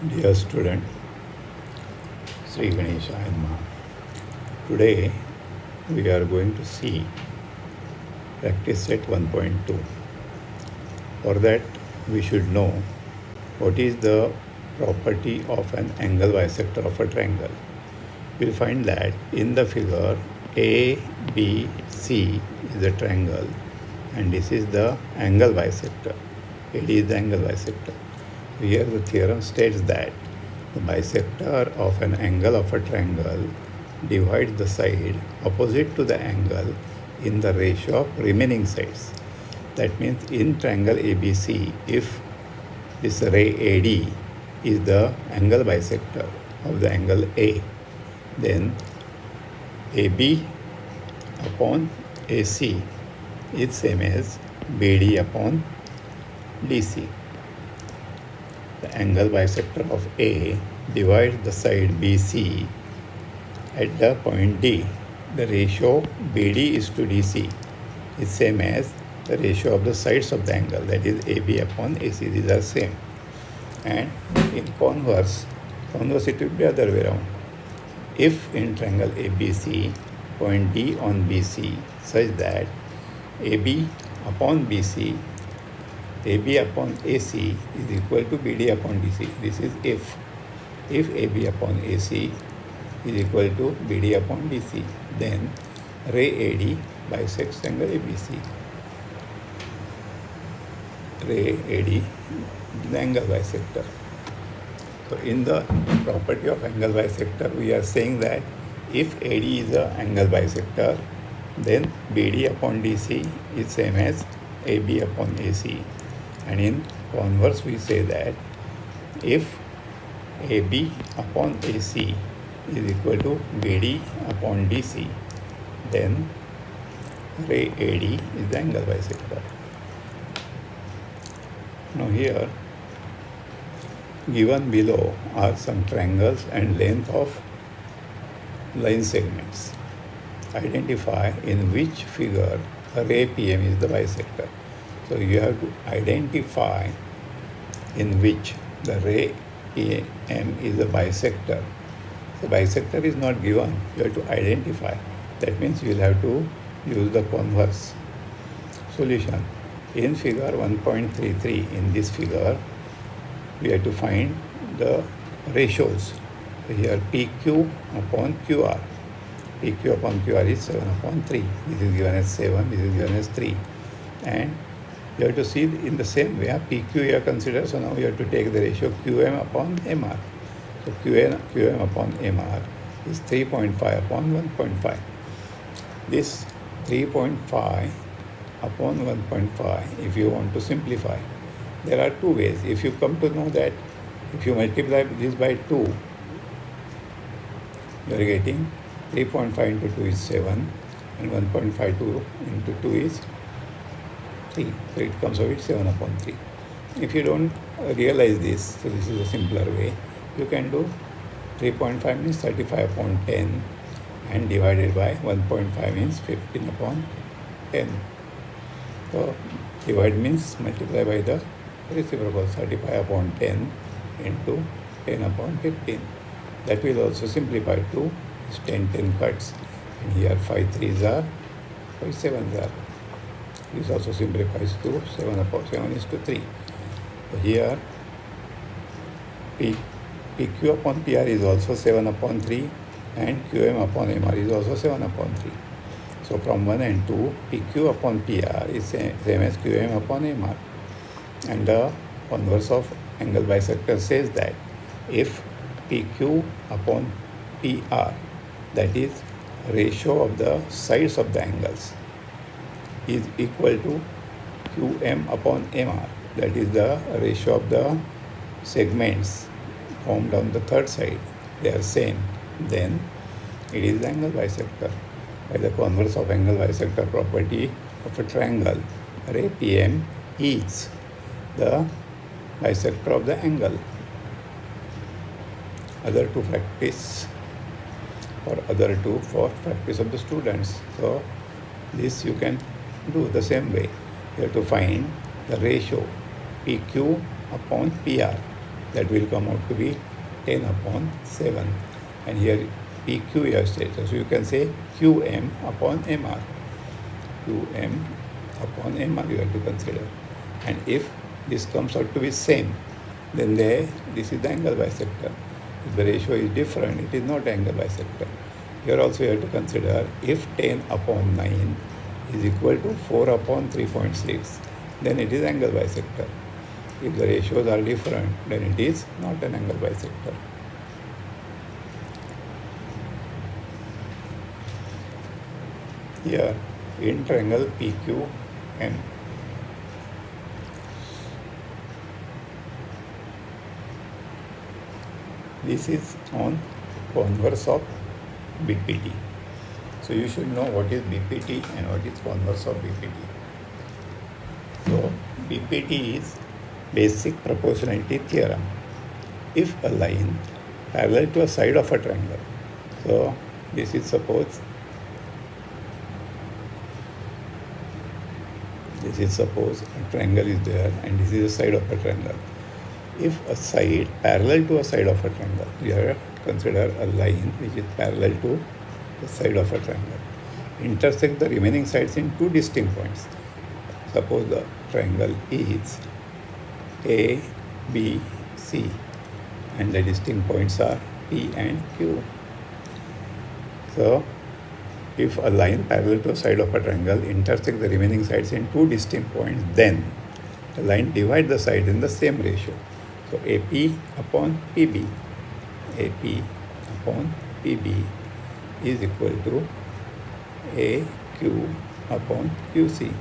Dear student, Sri Ganeshaya Namaha. Today we are going to see practice set 1.2. For that we should know what is the property of an angle bisector of a triangle. We will find that in the figure ABC is a triangle and this is the angle bisector. AD is the angle bisector. Here the theorem states that the bisector of an angle of a triangle divides the side opposite to the angle in the ratio of remaining sides. That means in triangle ABC, if this ray AD is the angle bisector of the angle A, then AB upon AC is same as BD upon DC. The angle bisector of A divides the side BC at the point D. The ratio BD is to DC is same as the ratio of the sides of the angle, that is AB upon AC. These are same. And in converse it will be other way around. If in triangle ABC, point D on BC such that AB upon BC, AB upon AC is equal to BD upon DC. This is if AB upon AC is equal to BD upon DC, then ray AD bisects angle ABC. Ray AD is the angle bisector. So in the property of angle bisector, we are saying that if AD is an angle bisector, then BD upon DC is same as AB upon AC. And in converse, we say that if AB upon AC is equal to BD upon DC, then ray AD is the angle bisector. Now here, given below are some triangles and length of line segments. Identify in which figure ray PM is the bisector. So you have to identify in which the ray PM is a bisector. The bisector is not given, you have to identify. That means you will have to use the converse. Solution. In figure 1.33, in this figure, we have to find the ratios. So here PQ upon QR. PQ upon QR is 7 upon 3. This is given as 7, this is given as 3. And you have to see in the same way, PQ you have considered, so now you have to take the ratio QM upon MR. So QM upon MR is 3.5 upon 1.5. This 3.5 upon 1.5, if you want to simplify, there are two ways. If you come to know that if you multiply this by 2, you are getting 3.5 into 2 is 7 and 1.52 into 2 is 3. So it comes out with 7 upon 3. If you don't realize this, so this is a simpler way, you can do 3.5 means 35 upon 10 and divided by 1.5 means 15 upon 10. So divide means multiply by the reciprocal, 35 upon 10 into 10 upon 15. That will also simplify to 10 cuts. And here 5 3s are, 5 7s are. This also simplifies to 7 upon 7 is to 3. So here PQ upon PR is also 7 upon 3 and QM upon MR is also 7 upon 3. So from 1 and 2, PQ upon PR is same as QM upon MR. And the converse of angle bisector says that if PQ upon PR, that is ratio of the sides of the angles, is equal to QM upon MR, that is the ratio of the segments formed on the third side, they are same, then it is the angle bisector. By the converse of angle bisector property of a triangle, ray PM is the bisector of the angle. Other two practice or other two for practice of the students. So this you can do the same way. You have to find the ratio PQ upon PR. That will come out to be 10 upon 7. And here PQ you have stated. So you can say QM upon MR. QM upon MR you have to consider. And if this comes out to be same, then this is the angle bisector. If the ratio is different, it is not angle bisector. Here also you have to consider if 10 upon 9 is equal to 4 upon 3.6, then it is angle bisector. If the ratios are different, then it is not an angle bisector. Here, in triangle PQM, this is on converse of BPT. So you should know what is BPT and what is converse of BPT. So BPT is basic proportionality theorem. If a line parallel to a side of a triangle, so this is suppose a triangle is there and this is the side of a triangle. If a side parallel to a side of a triangle, we have to consider a line which is parallel to the side of a triangle, intersect the remaining sides in two distinct points. Suppose the triangle is A, B, C, and the distinct points are P and Q. So, if a line parallel to a side of a triangle intersects the remaining sides in two distinct points, then the line divides the side in the same ratio. So, AP upon PB, AP upon PB is equal to AQ upon QC.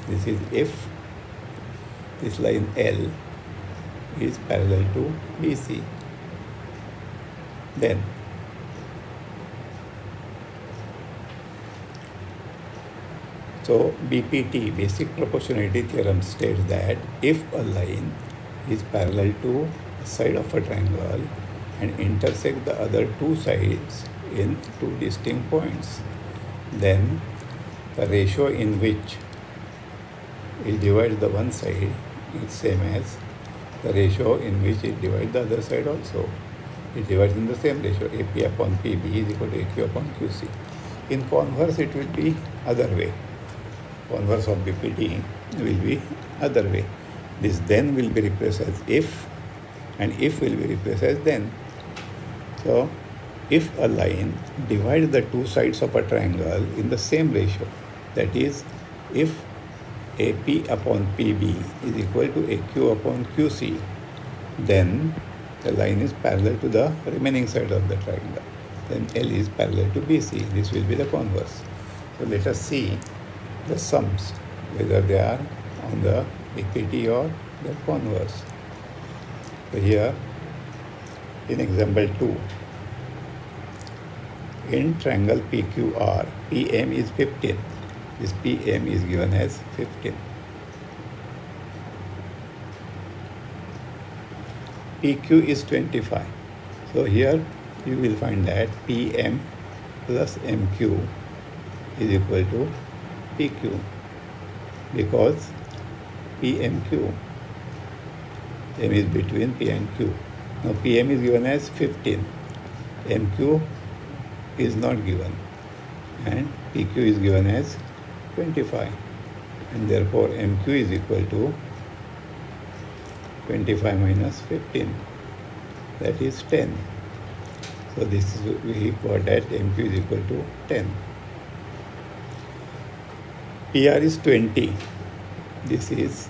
This is if this line L is parallel to BC. Then so BPT, basic proportionality theorem, states that if a line is parallel to a side of a triangle and intersect the other two sides in two distinct points, then the ratio in which it divides the one side is same as the ratio in which it divides the other side also. It divides in the same ratio. AP upon PB is equal to AQ upon QC. In converse, it will be other way. Converse of BPT will be other way. This then will be replaced as if, and if will be replaced as then. So, if a line divides the two sides of a triangle in the same ratio, that is, if AP upon PB is equal to AQ upon QC, then the line is parallel to the remaining side of the triangle. Then L is parallel to BC. This will be the converse. So let us see the sums, whether they are on the BPT or the converse. So here, in example 2, in triangle PQR, PM is 15. This PM is given as 15. PQ is 25. So here you will find that PM plus MQ is equal to PQ, because PMQ, M is between P and Q. Now PM is given as 15, MQ is not given, and PQ is given as 25, and therefore MQ is equal to 25 minus 15, that is 10. So this is, we got that MQ is equal to 10. PR is 20, this is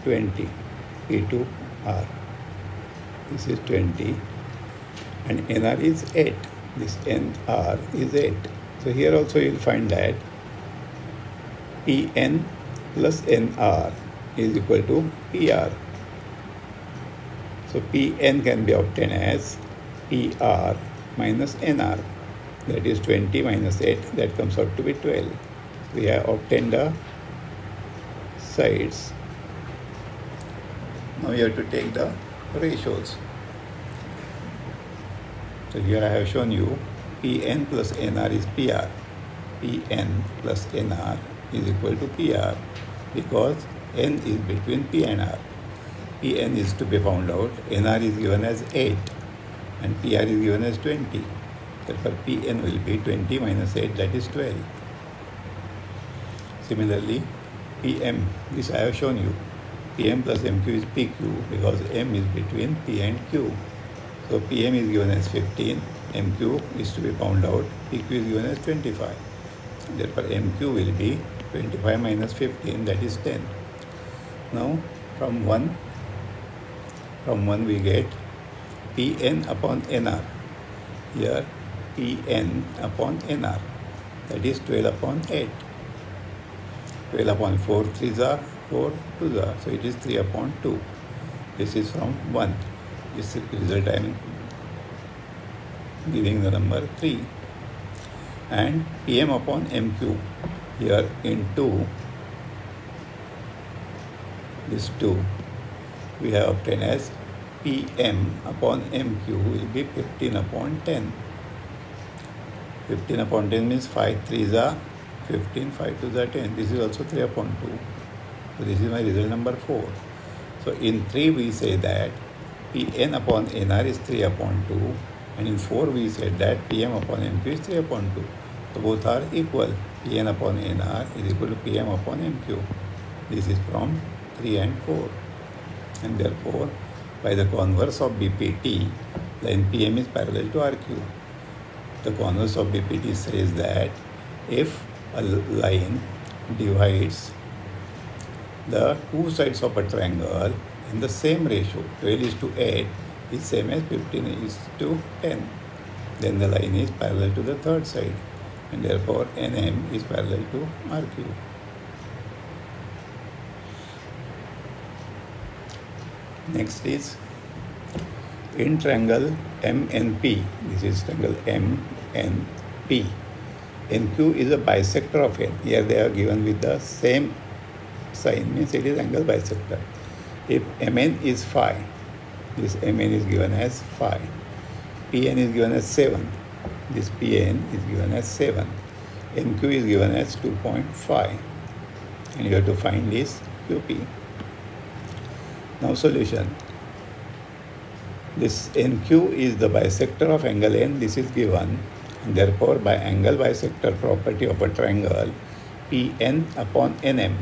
20, P2R, this is 20, and NR is 8, this NR is 8. So here also you will find that PN plus NR is equal to PR. So PN can be obtained as PR minus NR, that is 20 minus 8, that comes out to be 12. We have obtained the sides. Now you have to take the ratios. So here I have shown you PN plus NR is PR. PN plus NR is equal to PR, because N is between P and R. Pn is to be found out. Nr is given as 8 and Pr is given as 20. Therefore, Pn will be 20 minus 8, that is 12. Similarly, Pm, this I have shown you. Pm plus Mq is Pq because M is between P and Q. So Pm is given as 15, Mq is to be found out, Pq is given as 25. Therefore, Mq will be 25 minus 15, that is 10. Now, from 1 we get Pn upon Nr. Here, Pn upon Nr, that is 12 upon 8. 12 upon 4 3s are 4 2s are, so it is 3 upon 2. This is from 1. This result I am giving the number 3. And Pm upon Mq, here into this 2, we have obtained as Pm upon Mq will be 15 upon 10. 15 upon 10 means 5 3s are 15, 5 2s are 10. This is also 3 upon 2. So this is my result number 4. So in 3 we say that Pn upon Nr is 3 upon 2, and in 4 we said that Pm upon Mq is 3 upon 2. So both are equal. Pn upon Nr is equal to Pm upon Mq. This is from 3 and 4. And therefore, by the converse of BPT, line Pm is parallel to RQ. The converse of BPT says that if a line divides the two sides of a triangle in the same ratio, 12 is to 8 is same as 15 is to 10, then the line is parallel to the third side, and therefore NM is parallel to RQ. Next is in triangle MNP. This is triangle MNP. NQ is a bisector of N. Here they are given with the same sign, means it is angle bisector. If Mn is phi, this Mn is given as phi. Pn is given as 7. This Pn is given as 7. Mq is given as 2.5. And you have to find this QP. Now solution. This NQ is the bisector of angle N. This is given. And therefore, by angle bisector property of a triangle, Pn upon Nm,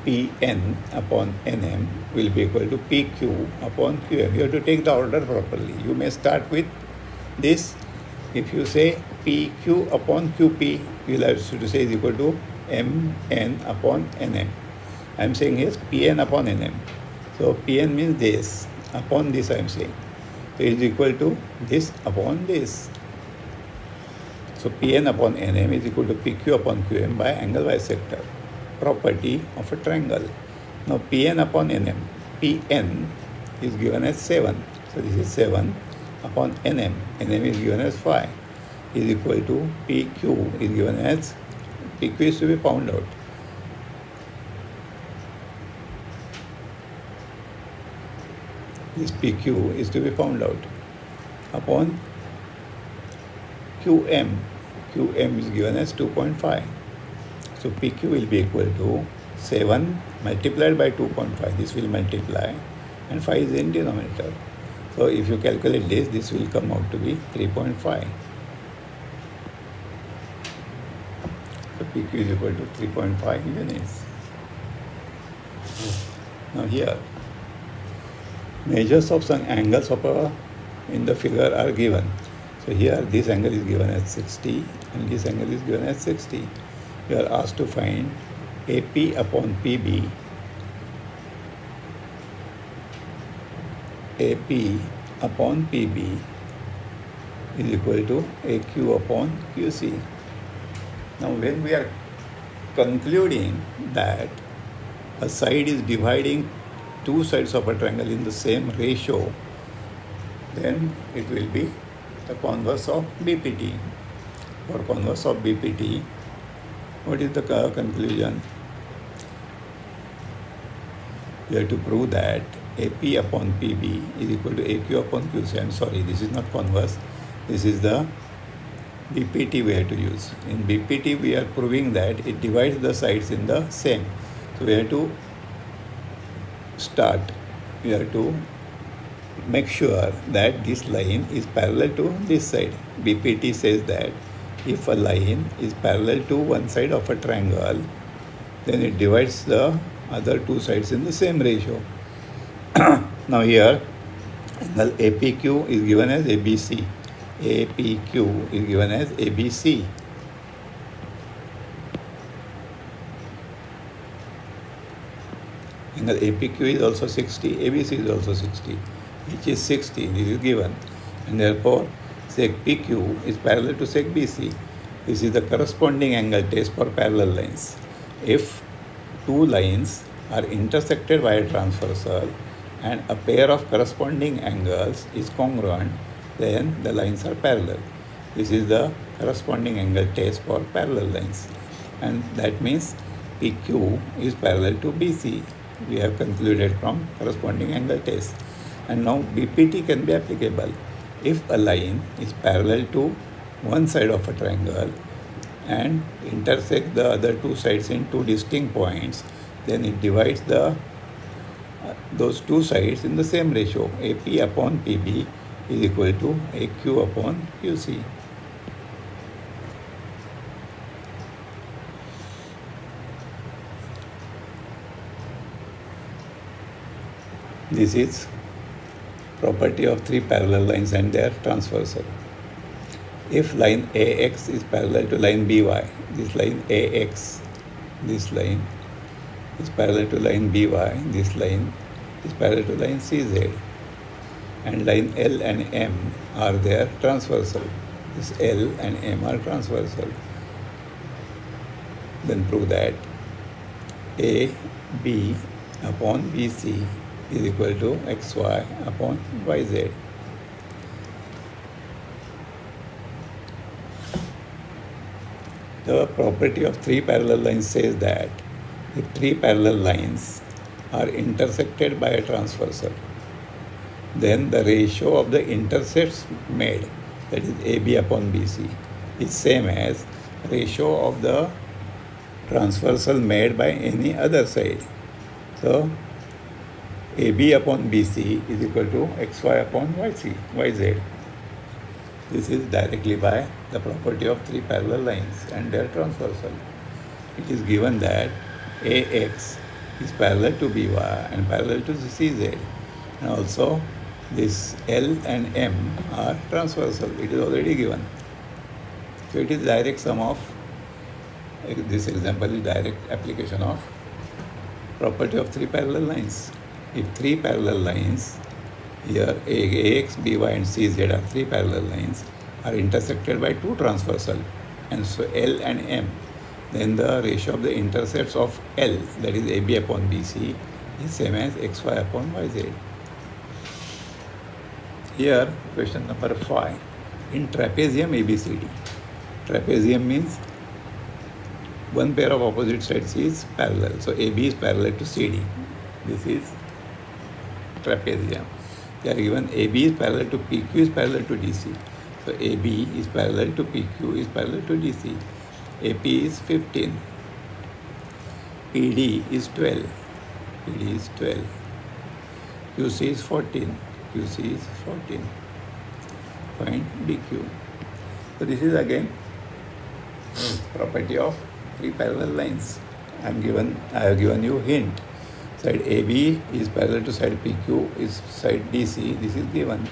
Pn upon Nm will be equal to Pq upon Qm. You have to take the order properly. You may start with this. If you say Pq upon Qp, you will have to say is equal to Mn upon Nm. I am saying is Pn upon Nm. So Pn means this. Upon this I am saying. So it is equal to this upon this. So Pn upon Nm is equal to Pq upon Qm by angle bisector property of a triangle. Now Pn upon Nm. Pn is given as 7. So this is 7 upon Nm. Nm is given as phi is equal to Pq is given as, Pq is to be found out. This PQ is to be found out upon QM. QM is given as 2.5. So PQ will be equal to 7 multiplied by 2.5. This will multiply and 5 is in denominator. So if you calculate this will come out to be 3.5. So PQ is equal to 3.5 units. Now here, measures of some angles of in the figure are given. So here this angle is given as 60 and this angle is given as 60. You are asked to find AP upon PB. AP upon PB is equal to AQ upon QC. Now when we are concluding that a side is dividing two sides of a triangle in the same ratio, then it will be the converse of BPT. For converse of BPT, what is the conclusion? You have to prove that AP upon PB is equal to AQ upon QC. I am sorry, this is not converse. This is the BPT we have to use. In BPT, we are proving that it divides the sides in the same. So we have to start, you have to make sure that this line is parallel to this side. BPT says that if a line is parallel to one side of a triangle, then it divides the other two sides in the same ratio. Now here, angle APQ is given as ABC. APQ is given as ABC. Angle APQ is also 60, ABC is also 60. Each is 60, this is given. And therefore, sec PQ is parallel to sec BC. This is the corresponding angle test for parallel lines. If two lines are intersected by a transversal and a pair of corresponding angles is congruent, then the lines are parallel. This is the corresponding angle test for parallel lines. And that means PQ is parallel to BC. We have concluded from corresponding angle test. And now BPT can be applicable. If a line is parallel to one side of a triangle and intersect the other two sides in two distinct points, then it divides those two sides in the same ratio. AP upon PB is equal to AQ upon QC. This is property of three parallel lines and their transversal. If line AX is parallel to line BY, this line AX, this line is parallel to line BY, this line is parallel to line CZ, and line L and M are their transversal. This L and M are transversal. Then prove that AB upon BC is equal to XY upon YZ. The property of three parallel lines says that if three parallel lines are intersected by a transversal, then the ratio of the intercepts made, that is AB upon BC, is same as ratio of the transversal made by any other side. So AB upon BC is equal to XY upon YZ. This is directly by the property of three parallel lines and their transversal. It is given that AX is parallel to BY and parallel to CZ, and also this L and M are transversal. It is already given. So it is direct sum of, this example is direct application of property of three parallel lines. If three parallel lines, here AX, BY and CZ are three parallel lines, are intersected by two transversal, and so L and M, then the ratio of the intercepts of L, that is AB upon BC, is same as XY upon YZ. Here, question number 5. In trapezium ABCD, trapezium means one pair of opposite sides is parallel. So AB is parallel to CD. This is trapezium. They are given AB is parallel to PQ is parallel to DC. So AB is parallel to PQ is parallel to DC. AP is 15. PD is 12. PD is 12. QC is 14. QC is 14. Find BQ. So this is again property of three parallel lines. I have given you hint. Side AB is parallel to side PQ is side DC. This is given.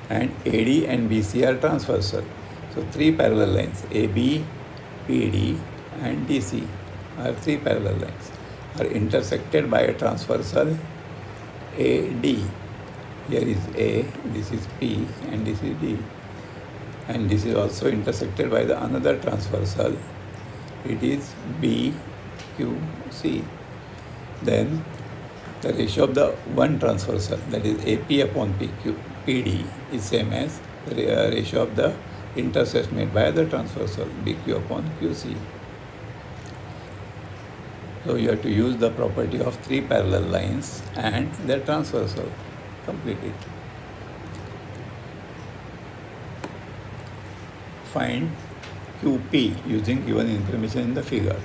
And AD and BC are transversal. So three parallel lines, AB, PD and DC are three parallel lines, are intersected by a transversal AD. Here is A, this is P and this is D. And this is also intersected by the another transversal. It is BQC. Then the ratio of the one transversal, that is AP upon PD, is same as the ratio of the intercepts made by the transversal, BQ upon QC. So you have to use the property of three parallel lines and their transversal. Complete it. Find QP using given information in the figure.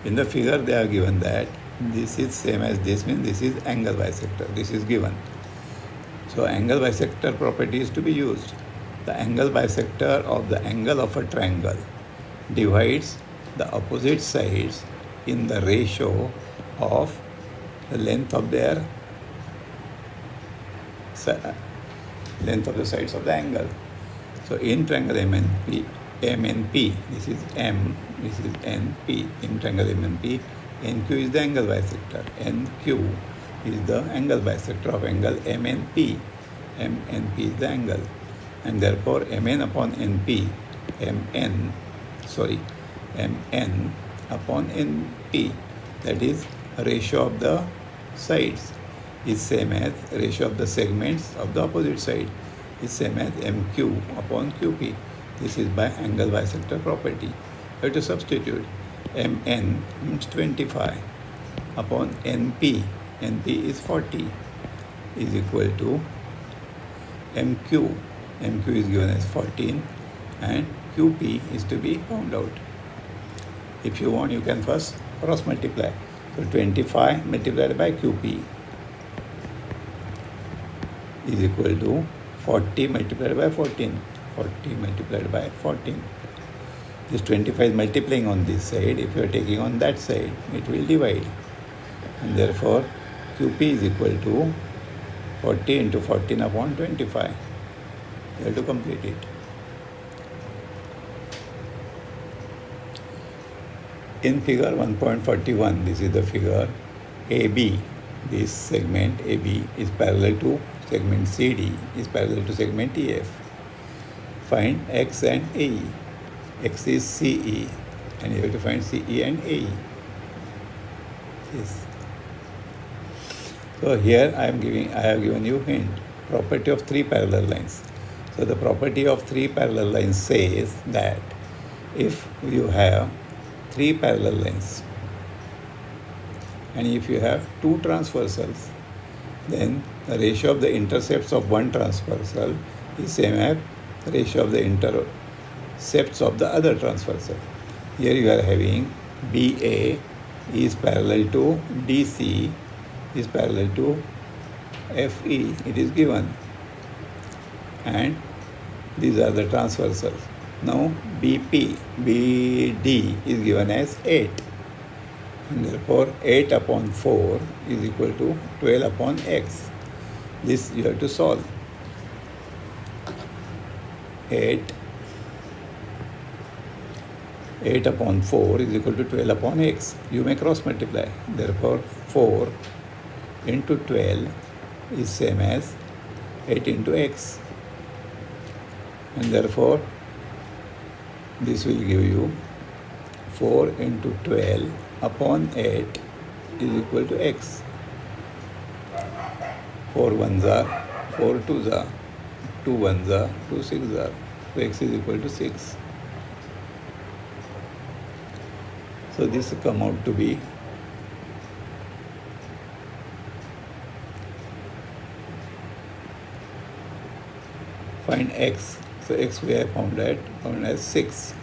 In the figure they are given that this is same as this, means this is angle bisector. This is given. So angle bisector property is to be used. The angle bisector of the angle of a triangle divides the opposite sides in the ratio of the length of their length of the sides of the angle. So in triangle MNP, this is M, this is NP. In triangle MNP, NQ is the angle bisector. NQ is the angle bisector of angle MNP. MNP is the angle. And therefore MN upon NP, MN upon NP, that is ratio of the sides, is same as ratio of the segments of the opposite side, is same as MQ upon QP. This is by angle bisector property. We have to substitute. MN means 25 upon NP. NP is 40 is equal to MQ. MQ is given as 14 and QP is to be found out. If you want, you can first cross multiply. So 25 multiplied by QP is equal to 40 multiplied by 14. 40 multiplied by 14. This 25 is multiplying on this side. If you are taking on that side, it will divide. And therefore, QP is equal to 40 into 14 upon 25. You have to complete it. In figure 1.41, this is the figure AB. This segment AB is parallel to segment CD, is parallel to segment EF. Find X and AE. X is CE, and you have to find CE and AE. Yes. So here I have given you hint, property of three parallel lines. So the property of three parallel lines says that if you have three parallel lines and if you have two transversals, then the ratio of the intercepts of one transversal is same as the ratio of the intercepts of the other transversal. Here you are having BA is parallel to DC is parallel to FE. It is given. And these are the transversals. Now BD is given as 8. And therefore 8 upon 4 is equal to 12 upon X. This you have to solve. 8 upon 4 is equal to 12 upon X. You may cross multiply. Therefore 4 into 12 is same as 8 into X. And therefore this will give you 4 into 12 upon 8 is equal to X. 4 ones are 4 twos are 2 ones are 2 sixes are. So X is equal to 6. So this will come out to be find X. So X we have found as 6.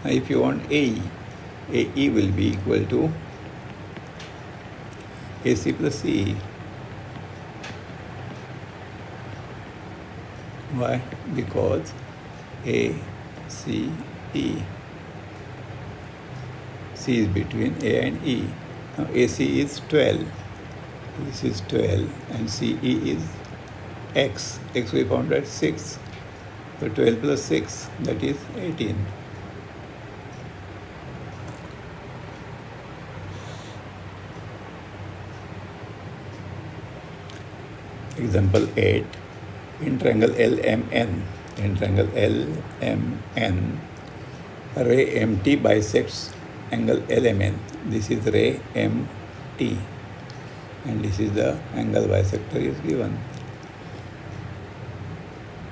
Now if you want AE will be equal to AC plus CE. Why? Because ACE. C is between A and E. Now AC is 12. This is 12 and CE is X. X we found at 6. So 12 plus 6, that is 18. Example 8. In triangle LMN. In triangle LMN, ray MT bisects angle LMN. This is ray MT. And this is the angle bisector is given.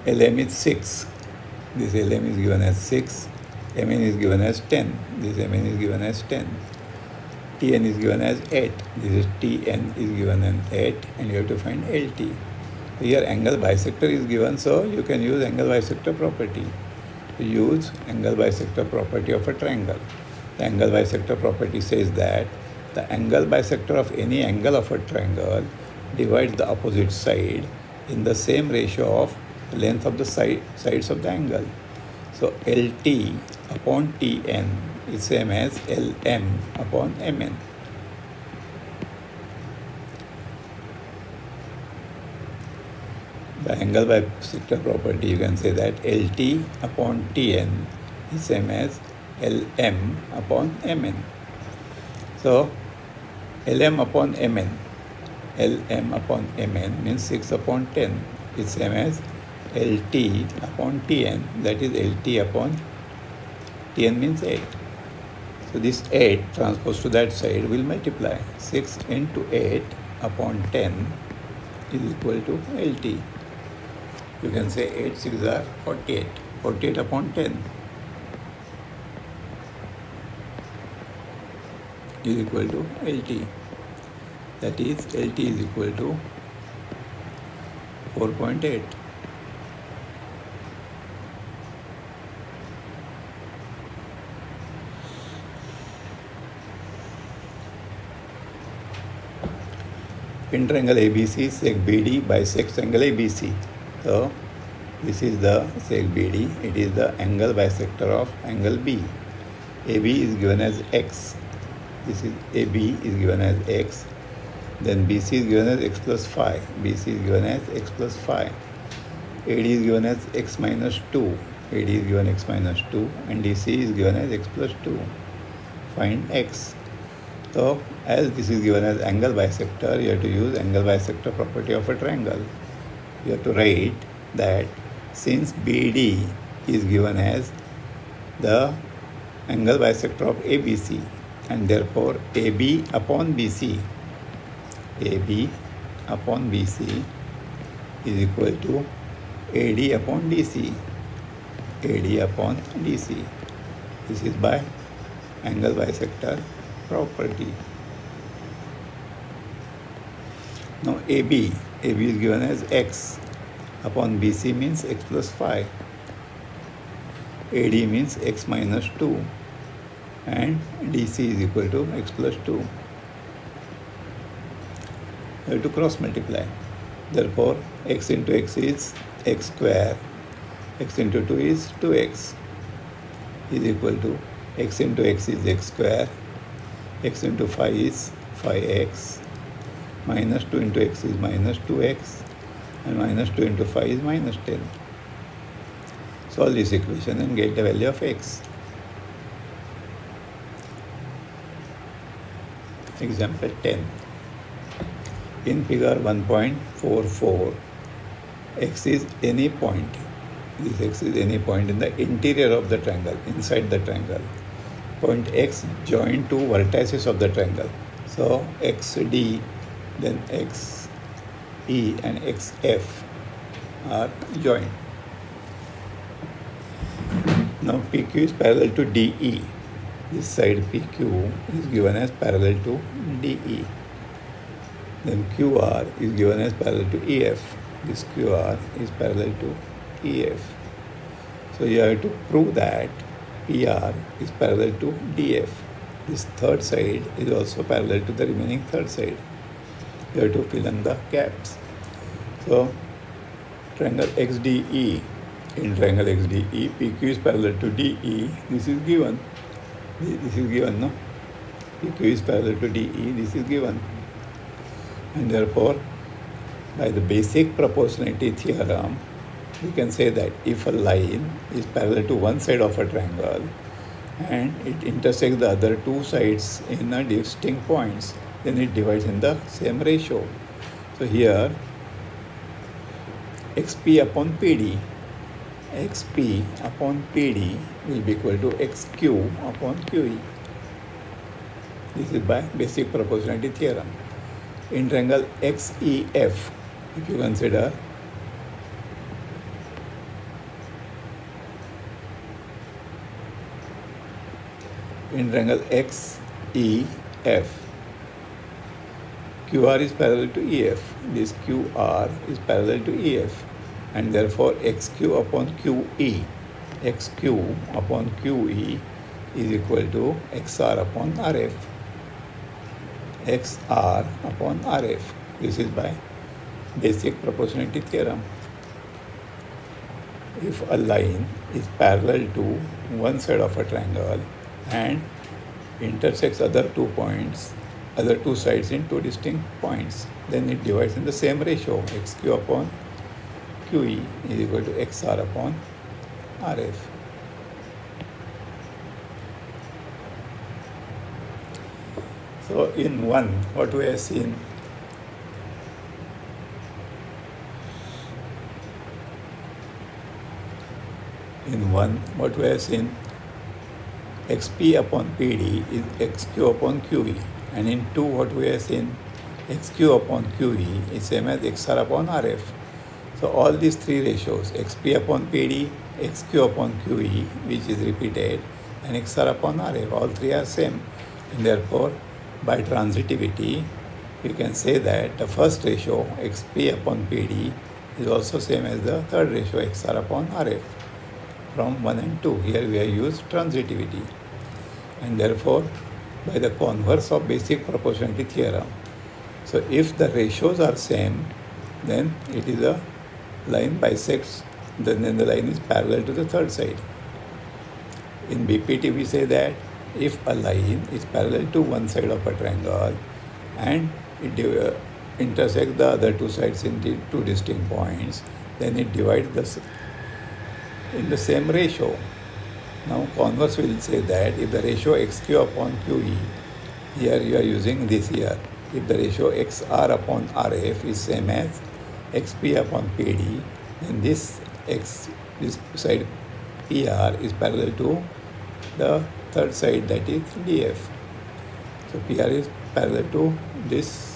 LM is 6. This LM is given as 6. MN is given as 10. This MN is given as 10. TN is given as 8. This is TN is given as 8. And you have to find LT. Here angle bisector is given, so you can use angle bisector property. Use angle bisector property of a triangle. The angle bisector property says that the angle bisector of any angle of a triangle divides the opposite side in the same ratio of the length of the sides of the angle. So LT upon Tn is same as Lm upon Mn. The angle bisector property, you can say that LT upon Tn is same as Lm upon Mn. So Lm upon Mn, Lm upon Mn means 6 upon 10 is same as Lt upon Tn, that is Lt upon Tn means 8. So this 8 transposed to that side will multiply. 6 into 8 upon 10 is equal to Lt. You can say 8 6 are 48. 48 upon 10 is equal to Lt. That is Lt is equal to 4.8. In triangle ABC, sec BD bisects angle ABC. So this is the sec BD. It is the angle bisector of angle B. AB is given as x. This is AB is given as x. Then BC is given as x plus 5. BC is given as x plus 5. AD is given as x minus 2. AD is given x minus 2. And DC is given as x plus 2. Find x. So as this is given as angle bisector, you have to use angle bisector property of a triangle. You have to write that since BD is given as the angle bisector of ABC, and therefore AB upon BC, AB upon BC is equal to AD upon DC, AD upon DC. This is by angle bisector property. Now AB is given as x upon BC means x plus 5. AD means x minus 2 and DC is equal to x plus 2. You have to cross multiply. Therefore x into x is x square, x into 2 is 2x is equal to x into x is x square, x into 5 is 5x, minus 2 into x is minus 2x, and minus 2 into 5 is minus 10. Solve this equation and get the value of x. Example 10. In figure 1.44, x is any point. This x is any point in the interior of the triangle, inside the triangle. Point x joined two vertices of the triangle. So xd, then xe and xf are joined. Now PQ is parallel to DE. This side PQ is given as parallel to DE. Then QR is given as parallel to EF. This QR is parallel to EF. So you have to prove that PR is parallel to DF. This third side is also parallel to the remaining third side. You have to fill in the gaps. So triangle XDE, in triangle XDE, PQ is parallel to DE. This is given. This is given, no? PQ is parallel to DE. This is given. And therefore, by the basic proportionality theorem, we can say that if a line is parallel to one side of a triangle and it intersects the other two sides in a distinct points, then it divides in the same ratio. So here, XP upon PD, XP upon PD will be equal to XQ upon QE. This is by basic proportionality theorem. In triangle XEF, if you consider in triangle XEF, QR is parallel to EF. This QR is parallel to EF, and therefore XQ upon QE, XQ upon QE is equal to XR upon RF. XR upon RF. This is by basic proportionality theorem. If a line is parallel to one side of a triangle and intersects other two sides in two distinct points, then it divides in the same ratio. XQ upon QE is equal to XR upon RF. So in one, what we have seen, XP upon PD is XQ upon QE, and in 2 what we have seen, XQ upon QE is same as XR upon RF. So all these three ratios, XP upon PD, XQ upon QE, which is repeated, and XR upon RF, all three are same. And therefore, by transitivity, you can say that the first ratio, XP upon PD, is also same as the third ratio, XR upon RF. From 1 and 2, here we have used transitivity. And therefore, by the converse of basic proportionality theorem, so if the ratios are same, then it is a line bisects, then the line is parallel to the third side. In BPT, we say that if a line is parallel to one side of a triangle and it intersects the other two sides in two distinct points, then it divides in the same ratio. Now converse will say that if the ratio XQ upon QE, here you are using this here, if the ratio XR upon RF is same as XP upon PD, then this side PR is parallel to the third side, that is DF. So PR is parallel to this.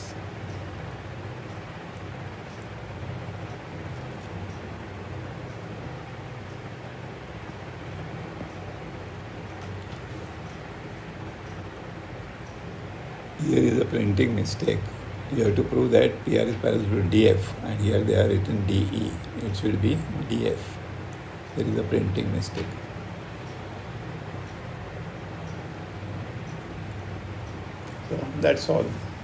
Here is a printing mistake. You have to prove that PR is parallel to DF, and here they are written DE. It should be DF. There is a printing mistake. So that's all.